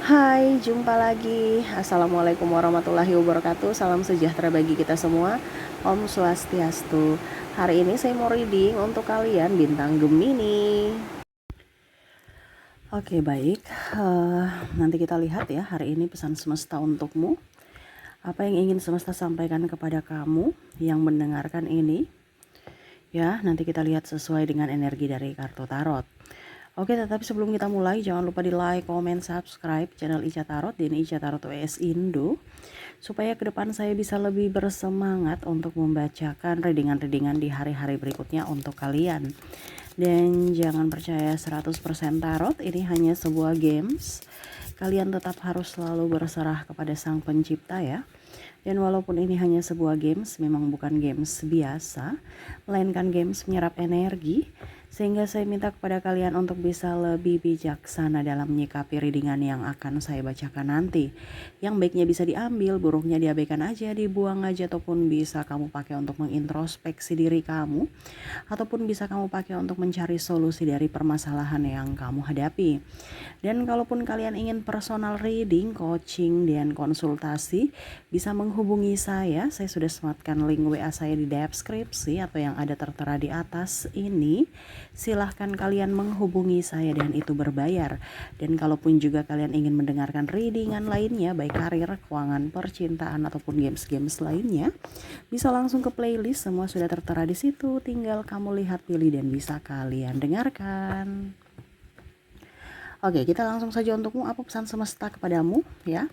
Hai, jumpa lagi. Assalamualaikum warahmatullahi wabarakatuh. Salam sejahtera bagi kita semua. Om Swastiastu. Hari ini saya mau reading untuk kalian bintang Gemini. Oke, baik. Nanti kita lihat ya hari ini pesan semesta untukmu. Apa yang ingin semesta sampaikan kepada kamu yang mendengarkan ini? Ya, nanti kita lihat sesuai dengan energi dari kartu tarot. Oke, tetapi sebelum kita mulai, jangan lupa di like, comment, subscribe channel Ica Tarot dan Ica Tarot WS Indo, supaya ke depan saya bisa lebih bersemangat untuk membacakan readingan-readingan di hari-hari berikutnya untuk kalian. Dan jangan percaya 100% tarot, ini hanya sebuah games. Kalian tetap harus selalu berserah kepada Sang Pencipta ya. Dan walaupun ini hanya sebuah games, memang bukan games biasa, melainkan games menyerap energi, sehingga saya minta kepada kalian untuk bisa lebih bijaksana dalam menyikapi readingan yang akan saya bacakan nanti. Yang baiknya bisa diambil, buruknya diabaikan aja, dibuang aja, ataupun bisa kamu pakai untuk mengintrospeksi diri kamu, ataupun bisa kamu pakai untuk mencari solusi dari permasalahan yang kamu hadapi. Dan kalaupun kalian ingin personal reading, coaching, dan konsultasi, bisa menghubungi saya. Saya sudah sematkan link WA saya di deskripsi atau yang ada tertera di atas ini. Silahkan kalian menghubungi saya dan itu berbayar. Dan kalaupun juga kalian ingin mendengarkan readingan lainnya, baik karir, keuangan, percintaan, ataupun games-games lainnya, bisa langsung ke playlist. Semua sudah tertera di situ. Tinggal kamu lihat, pilih, dan bisa kalian dengarkan. Oke, kita langsung saja untukmu. Apa pesan semesta kepadamu ya?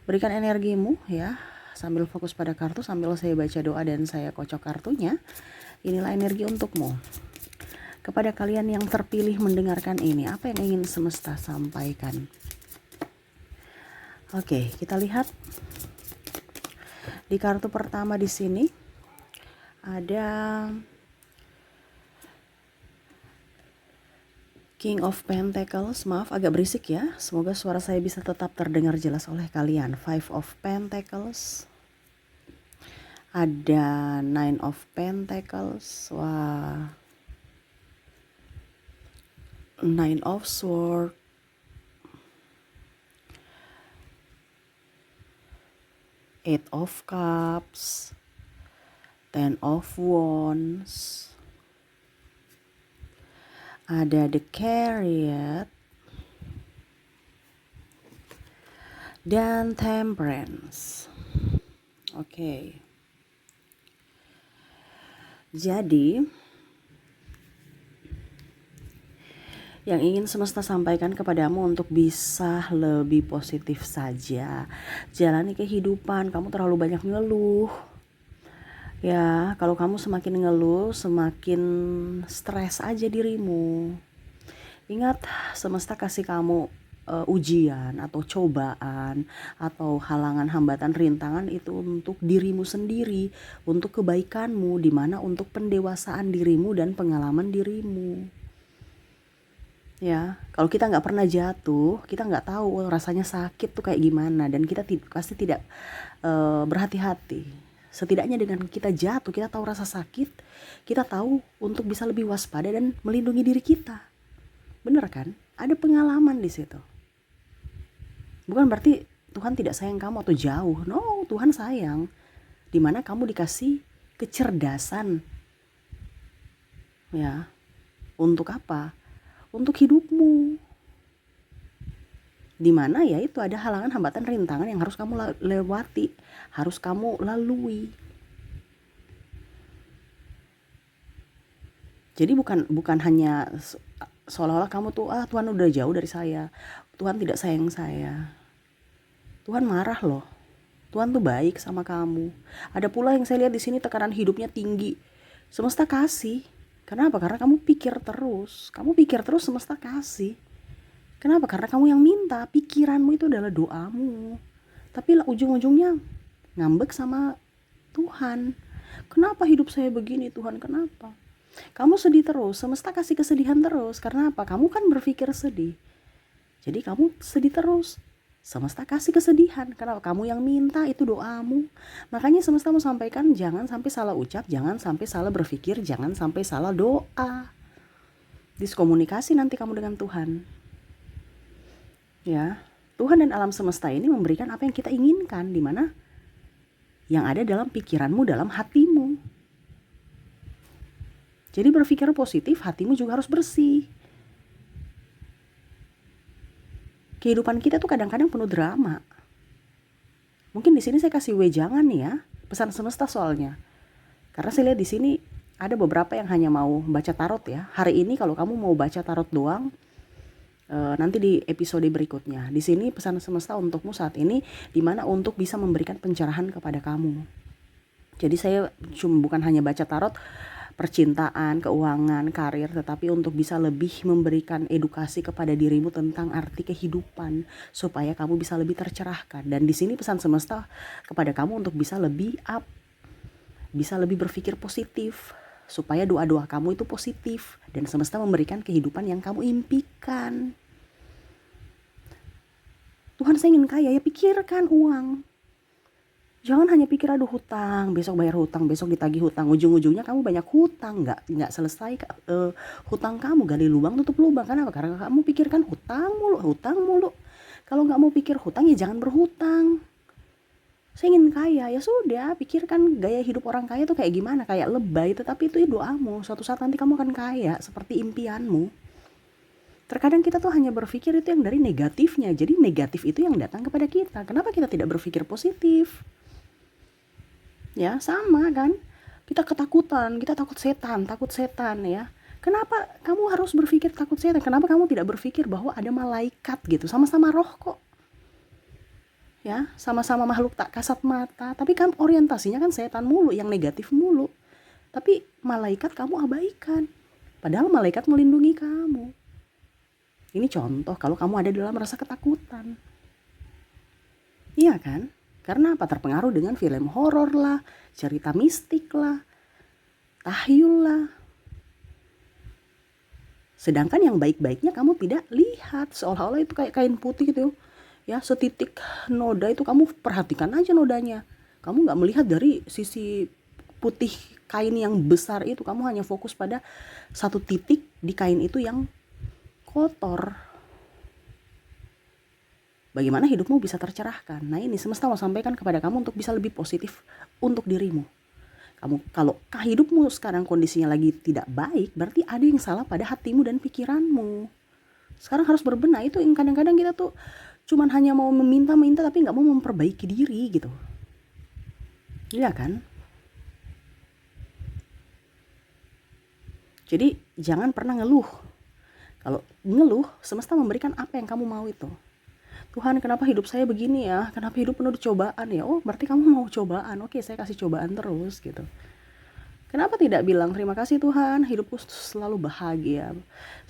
Berikan energimu ya. Sambil fokus pada kartu, sambil saya baca doa dan saya kocok kartunya. Inilah energi untukmu. Kepada kalian yang terpilih mendengarkan ini, apa yang ingin semesta sampaikan? Oke, kita lihat di kartu pertama di sini ada King of Pentacles. Maaf agak berisik ya. Semoga suara saya bisa tetap terdengar jelas oleh kalian. Five of Pentacles. Ada Nine of Pentacles. Wah. Nine of Swords. Eight of Cups. Ten of Wands. Ada The Chariot. Dan Temperance. Oke. Jadi yang ingin semesta sampaikan kepadamu untuk bisa lebih positif saja. Jalani kehidupan, kamu terlalu banyak ngeluh. Ya, kalau kamu semakin ngeluh, semakin stres aja dirimu. Ingat, semesta kasih kamu ujian atau cobaan atau halangan, hambatan, rintangan itu untuk dirimu sendiri, untuk kebaikanmu, dimana untuk pendewasaan dirimu dan pengalaman dirimu. Ya, kalau kita nggak pernah jatuh, kita nggak tahu rasanya sakit tuh kayak gimana, dan kita pasti tidak berhati-hati. Setidaknya dengan kita jatuh, kita tahu rasa sakit, kita tahu untuk bisa lebih waspada dan melindungi diri kita. Bener kan? Ada pengalaman di situ. Bukan berarti Tuhan tidak sayang kamu atau jauh. No, Tuhan sayang. Dimana kamu dikasih kecerdasan. Ya, untuk apa? Untuk hidupmu, dimana ya itu ada halangan, hambatan, rintangan yang harus kamu lewati, harus kamu lalui. Jadi bukan hanya seolah-olah kamu tuh Tuhan udah jauh dari saya, Tuhan tidak sayang saya. Tuhan marah loh. Tuhan tuh baik sama kamu. Ada pula yang saya lihat di sini tekanan hidupnya tinggi. Semesta kasih. Kenapa? Karena kamu pikir terus. Semesta kasih. Kenapa? Karena kamu yang minta. Pikiranmu itu adalah doamu. Tapi ujung-ujungnya ngambek sama Tuhan. Kenapa hidup saya begini Tuhan? Kenapa? Kamu sedih terus. Semesta kasih kesedihan terus. Karena apa? Kamu kan berpikir sedih. Jadi kamu sedih terus. Semesta kasih kesedihan karena kamu yang minta, itu doamu. Makanya semesta mau sampaikan, jangan sampai salah ucap, jangan sampai salah berpikir, jangan sampai salah doa. Diskomunikasi nanti kamu dengan Tuhan. Ya. Tuhan dan alam semesta ini memberikan apa yang kita inginkan, di mana yang ada dalam pikiranmu, dalam hatimu. Jadi berpikir positif, hatimu juga harus bersih. Kehidupan kita tuh kadang-kadang penuh drama. Mungkin di sini saya kasih wejangan nih ya, pesan semesta soalnya. Karena saya lihat di sini ada beberapa yang hanya mau baca tarot ya. Hari ini kalau kamu mau baca tarot doang, nanti di episode berikutnya. Di sini pesan semesta untukmu saat ini, dimana untuk bisa memberikan pencerahan kepada kamu. Jadi saya bukan hanya baca tarot percintaan, keuangan, karir, tetapi untuk bisa lebih memberikan edukasi kepada dirimu tentang arti kehidupan supaya kamu bisa lebih tercerahkan. Dan di sini pesan semesta kepada kamu untuk bisa lebih up, bisa lebih berpikir positif supaya doa-doa kamu itu positif dan semesta memberikan kehidupan yang kamu impikan. Tuhan, saya ingin kaya, ya pikirkan uang. Jangan hanya pikir aduh hutang, besok bayar hutang, besok ditagih hutang, ujung-ujungnya kamu banyak hutang, nggak selesai hutang kamu, gali lubang tutup lubang. Kenapa? Karena kamu pikirkan hutang mulu. Kalau nggak mau pikir hutang ya jangan berhutang. Saya ingin kaya, ya sudah, pikirkan gaya hidup orang kaya tuh kayak gimana, kayak lebay, tetapi itu doamu. Suatu saat nanti kamu akan kaya seperti impianmu. Terkadang kita tuh hanya berpikir itu yang dari negatifnya, jadi negatif itu yang datang kepada kita. Kenapa kita tidak berpikir positif? Ya sama kan, kita ketakutan, kita takut setan ya. Kenapa kamu harus berpikir takut setan? Kenapa kamu tidak berpikir bahwa ada malaikat gitu, sama-sama roh kok ya, sama-sama makhluk tak kasat mata, tapi kan orientasinya kan setan mulu, yang negatif mulu. Tapi malaikat kamu abaikan, padahal malaikat melindungi kamu. Ini contoh kalau kamu ada dalam rasa ketakutan, iya kan? Karena apa? Terpengaruh dengan film horor lah, cerita mistik lah, tahyul lah. Sedangkan yang baik-baiknya kamu tidak lihat, seolah-olah itu kayak kain putih gitu ya, setitik noda itu kamu perhatikan aja nodanya. Kamu gak melihat dari sisi putih kain yang besar itu, kamu hanya fokus pada satu titik di kain itu yang kotor. Bagaimana hidupmu bisa tercerahkan? Nah ini semesta mau sampaikan kepada kamu untuk bisa lebih positif untuk dirimu. Kamu kalau hidupmu sekarang kondisinya lagi tidak baik, berarti ada yang salah pada hatimu dan pikiranmu. Sekarang harus berbenah. Itu yang kadang-kadang kita tuh cuman hanya mau meminta-minta tapi gak mau memperbaiki diri gitu. Iya kan? Jadi jangan pernah ngeluh. Kalau ngeluh, semesta memberikan apa yang kamu mau itu. Tuhan, kenapa hidup saya begini ya? Kenapa hidup penuh cobaan ya? Oh, berarti kamu mau cobaan. Oke, saya kasih cobaan terus gitu. Kenapa tidak bilang terima kasih Tuhan, hidupku selalu bahagia,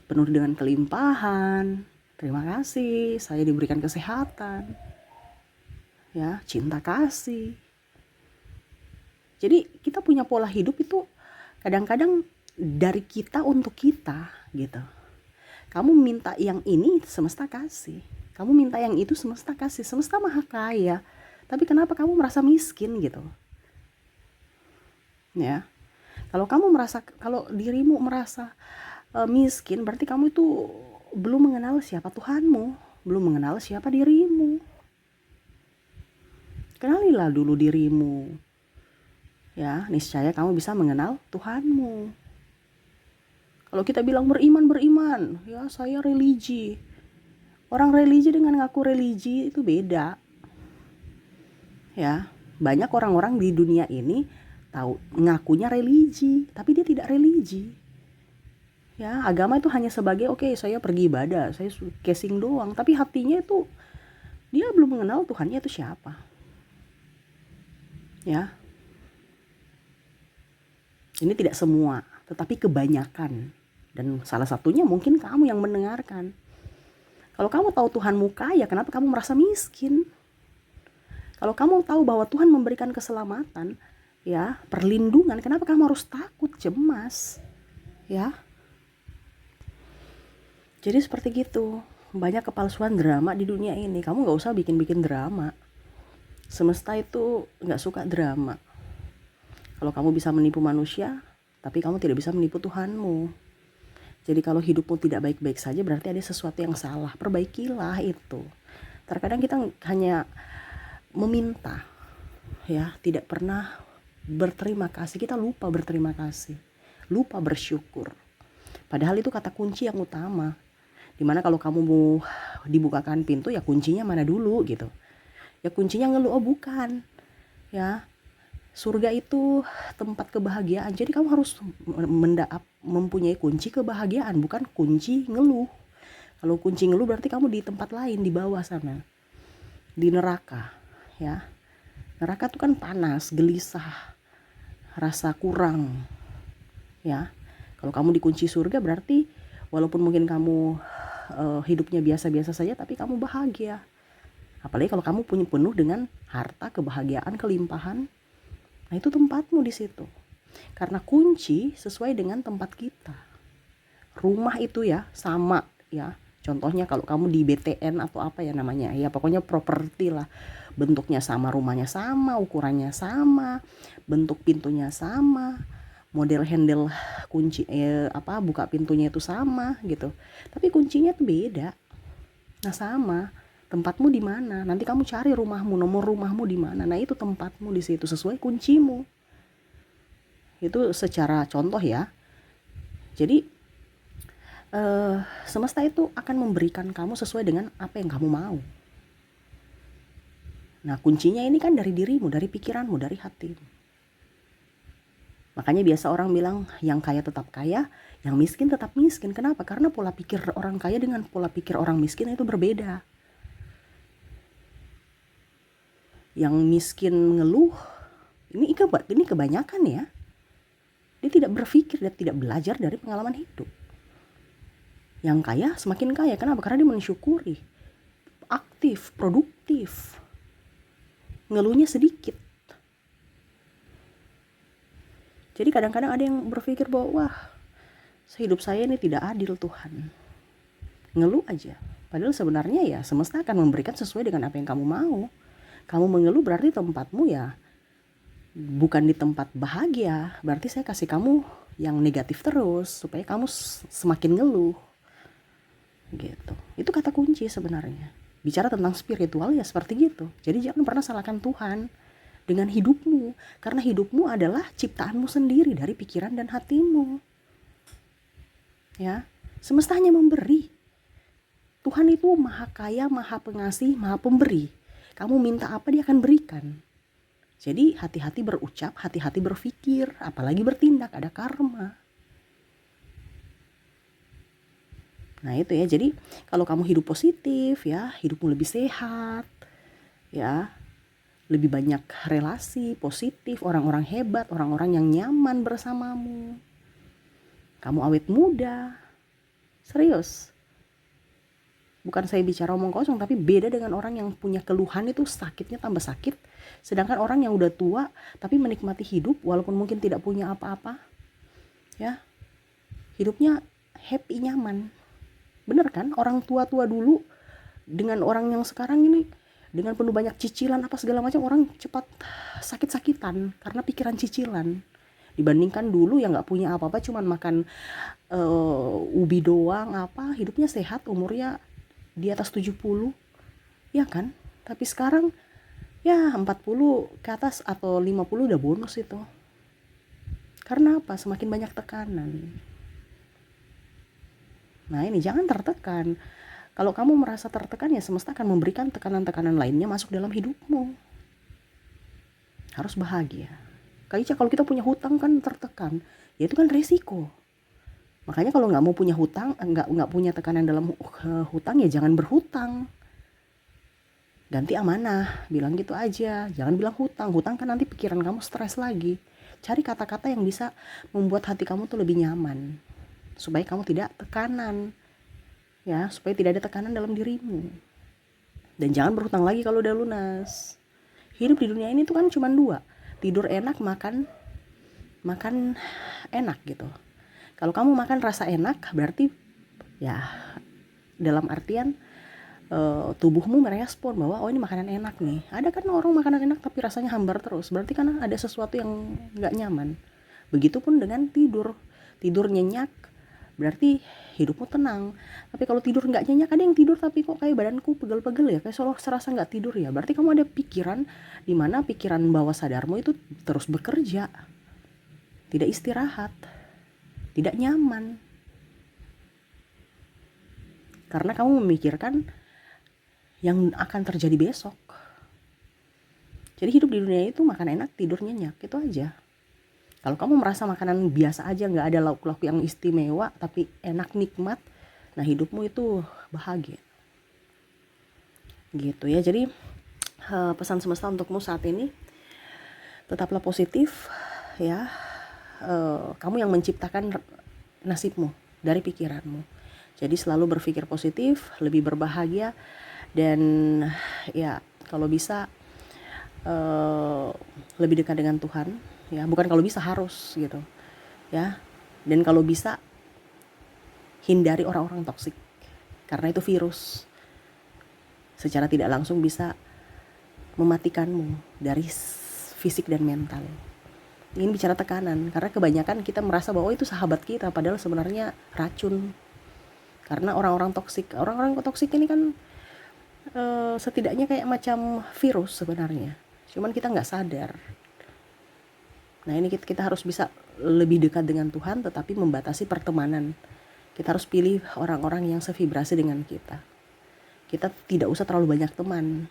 penuh dengan kelimpahan. Terima kasih, saya diberikan kesehatan. Ya, cinta kasih. Jadi kita punya pola hidup itu kadang-kadang dari kita untuk kita gitu. Kamu minta yang ini, semesta kasih. Kamu minta yang itu, semesta kasih. Semesta maha kaya. Tapi kenapa kamu merasa miskin gitu? Ya. Kalau dirimu merasa miskin, berarti kamu itu belum mengenal siapa Tuhanmu, belum mengenal siapa dirimu. Kenalilah dulu dirimu. Ya, niscaya kamu bisa mengenal Tuhanmu. Kalau kita bilang beriman, ya saya religi. Orang religi dengan ngaku religi itu beda. Ya, banyak orang-orang di dunia ini tahu ngakunya religi, tapi dia tidak religi. Ya, agama itu hanya sebagai oke, saya pergi ibadah, saya casing doang, tapi hatinya itu dia belum mengenal Tuhannya itu siapa. Ya. Ini tidak semua, tetapi kebanyakan. Dan salah satunya mungkin kamu yang mendengarkan. Kalau kamu tahu Tuhanmu kaya, kenapa kamu merasa miskin? Kalau kamu tahu bahwa Tuhan memberikan keselamatan, ya, perlindungan, kenapa kamu harus takut, cemas? Ya. Jadi seperti gitu. Banyak kepalsuan drama di dunia ini. Kamu gak usah bikin-bikin drama. Semesta itu gak suka drama. Kalau kamu bisa menipu manusia, tapi kamu tidak bisa menipu Tuhanmu. Jadi kalau hidupmu tidak baik-baik saja, berarti ada sesuatu yang salah. Perbaikilah itu. Terkadang kita hanya meminta, ya, tidak pernah berterima kasih. Kita lupa berterima kasih, lupa bersyukur. Padahal itu kata kunci yang utama. Dimana kalau kamu mau dibukakan pintu, ya kuncinya mana dulu gitu. Ya kuncinya ngeluh, oh bukan. Ya, surga itu tempat kebahagiaan. Jadi kamu harus mempunyai kunci kebahagiaan, bukan kunci ngeluh. Kalau kunci ngeluh berarti kamu di tempat lain, di bawah sana, di neraka. Ya, neraka tuh kan panas, gelisah, rasa kurang. Ya, kalau kamu dikunci surga berarti walaupun mungkin kamu hidupnya biasa-biasa saja, tapi kamu bahagia. Apalagi kalau kamu punya penuh dengan harta, kebahagiaan, kelimpahan. Nah, itu tempatmu di situ. Karena kunci sesuai dengan tempat kita. Rumah itu ya sama ya. Contohnya kalau kamu di BTN atau apa ya namanya, ya pokoknya properti lah. Bentuknya sama, rumahnya sama, ukurannya sama, bentuk pintunya sama, model handle kunci buka pintunya itu sama gitu. Tapi kuncinya tuh beda. Nah, sama. Tempatmu di mana? Nanti kamu cari rumahmu, nomor rumahmu di mana. Nah, itu tempatmu di situ sesuai kuncimu. Itu secara contoh ya. Jadi semesta itu akan memberikan kamu sesuai dengan apa yang kamu mau. Nah, kuncinya ini kan dari dirimu, dari pikiranmu, dari hatimu. Makanya biasa orang bilang yang kaya tetap kaya, yang miskin tetap miskin. Kenapa? Karena pola pikir orang kaya dengan pola pikir orang miskin itu berbeda. Yang miskin ngeluh, ini kebanyakan ya. Dia tidak berpikir dan tidak belajar dari pengalaman hidup. Yang kaya semakin kaya, kenapa? Karena dia mensyukuri, aktif, produktif, ngeluhnya sedikit. Jadi kadang-kadang ada yang berpikir bahwa wah, hidup saya ini tidak adil Tuhan, ngeluh aja. Padahal sebenarnya ya semesta akan memberikan sesuai dengan apa yang kamu mau. Kamu mengeluh berarti tempatmu ya bukan di tempat bahagia. Berarti saya kasih kamu yang negatif terus supaya kamu semakin ngeluh gitu. Itu kata kunci sebenarnya. Bicara tentang spiritual ya seperti gitu. Jadi jangan pernah salahkan Tuhan dengan hidupmu, karena hidupmu adalah ciptaanmu sendiri dari pikiran dan hatimu. Ya, semesta hanya memberi. Tuhan itu maha kaya, maha pengasih, maha pemberi. Kamu minta apa dia akan berikan. Jadi hati-hati berucap, hati-hati berpikir, apalagi bertindak, ada karma. Nah itu ya, jadi kalau kamu hidup positif ya, hidupmu lebih sehat, ya, lebih banyak relasi positif, orang-orang hebat, orang-orang yang nyaman bersamamu. Kamu awet muda, serius. Bukan saya bicara omong kosong, tapi beda dengan orang yang punya keluhan itu sakitnya tambah sakit. Sedangkan orang yang udah tua tapi menikmati hidup walaupun mungkin tidak punya apa-apa, ya, hidupnya happy, nyaman. Bener kan? Orang tua-tua dulu dengan orang yang sekarang ini dengan penuh banyak cicilan apa segala macam, orang cepat sakit-sakitan karena pikiran cicilan. Dibandingkan dulu yang nggak punya apa-apa, cuman makan ubi doang, apa, hidupnya sehat, umurnya di atas 70, ya kan? Tapi sekarang ya 40 ke atas atau 50 udah bonus itu. Karena apa? Semakin banyak tekanan. Nah ini, jangan tertekan. Kalau kamu merasa tertekan ya semesta akan memberikan tekanan-tekanan lainnya masuk dalam hidupmu. Harus bahagia. Kayak kalau kita punya hutang kan tertekan, ya itu kan resiko. Makanya kalau nggak mau punya hutang, nggak punya tekanan dalam hutang, ya jangan berhutang. Ganti amanah, bilang gitu aja. Jangan bilang hutang. Hutang kan nanti pikiran kamu stres lagi. Cari kata-kata yang bisa membuat hati kamu tuh lebih nyaman, supaya kamu tidak tekanan, ya, supaya tidak ada tekanan dalam dirimu. Dan jangan berhutang lagi kalau udah lunas. Hidup di dunia ini tuh kan cuma dua, tidur enak, makan enak gitu. Kalau kamu makan rasa enak, berarti ya dalam artian tubuhmu merespon bahwa oh ini makanan enak nih. Ada kan orang makanan enak tapi rasanya hambar terus, berarti kan ada sesuatu yang nggak nyaman. Begitupun dengan tidur nyenyak, berarti hidupmu tenang. Tapi kalau tidur nggak nyenyak, ada yang tidur tapi kok kayak badanku pegel-pegel ya, kayak seolah serasa nggak tidur ya, berarti kamu ada pikiran di mana pikiran bawah sadarmu itu terus bekerja, tidak istirahat, tidak nyaman, karena kamu memikirkan yang akan terjadi besok. Jadi hidup di dunia itu makan enak, tidur nyenyak, itu aja. Kalau kamu merasa makanan biasa aja, nggak ada lauk-lauk yang istimewa tapi enak, nikmat, nah hidupmu itu bahagia. Gitu ya. Jadi pesan semesta untukmu saat ini, tetaplah positif ya. Kamu yang menciptakan nasibmu dari pikiranmu. Jadi selalu berpikir positif, lebih berbahagia, dan ya kalau bisa lebih dekat dengan Tuhan ya, bukan kalau bisa, harus gitu ya. Dan kalau bisa hindari orang-orang toksik, karena itu virus, secara tidak langsung bisa mematikanmu dari fisik dan mental. Ini bicara tekanan, karena kebanyakan kita merasa bahwa itu sahabat kita, padahal sebenarnya racun. Karena orang-orang toksik ini kan setidaknya kayak macam virus sebenarnya, cuman kita nggak sadar. Nah ini kita harus bisa lebih dekat dengan Tuhan, tetapi membatasi pertemanan. Kita harus pilih orang-orang yang sevibrasi dengan kita. Kita tidak usah terlalu banyak teman.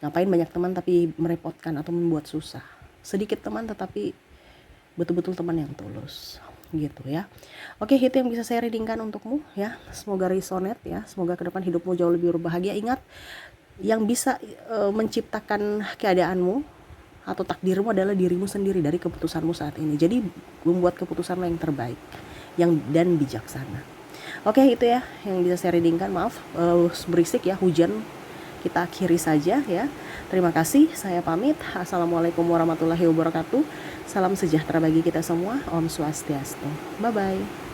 Ngapain banyak teman tapi merepotkan atau membuat susah. Sedikit teman tetapi betul-betul teman yang tulus, gitu ya. Oke, itu yang bisa saya readingkan untukmu ya. Semoga resonate ya. Semoga ke depan hidupmu jauh lebih berbahagia. Ingat, yang bisa menciptakan keadaanmu atau takdirmu adalah dirimu sendiri dari keputusanmu saat ini. Jadi membuat keputusan yang terbaik dan bijaksana. Oke, itu ya yang bisa saya readingkan. Maaf berisik ya, hujan. Kita akhiri saja ya. Terima kasih, saya pamit. Assalamualaikum warahmatullahi wabarakatuh. Salam sejahtera bagi kita semua. Om Swastiastu. Bye bye.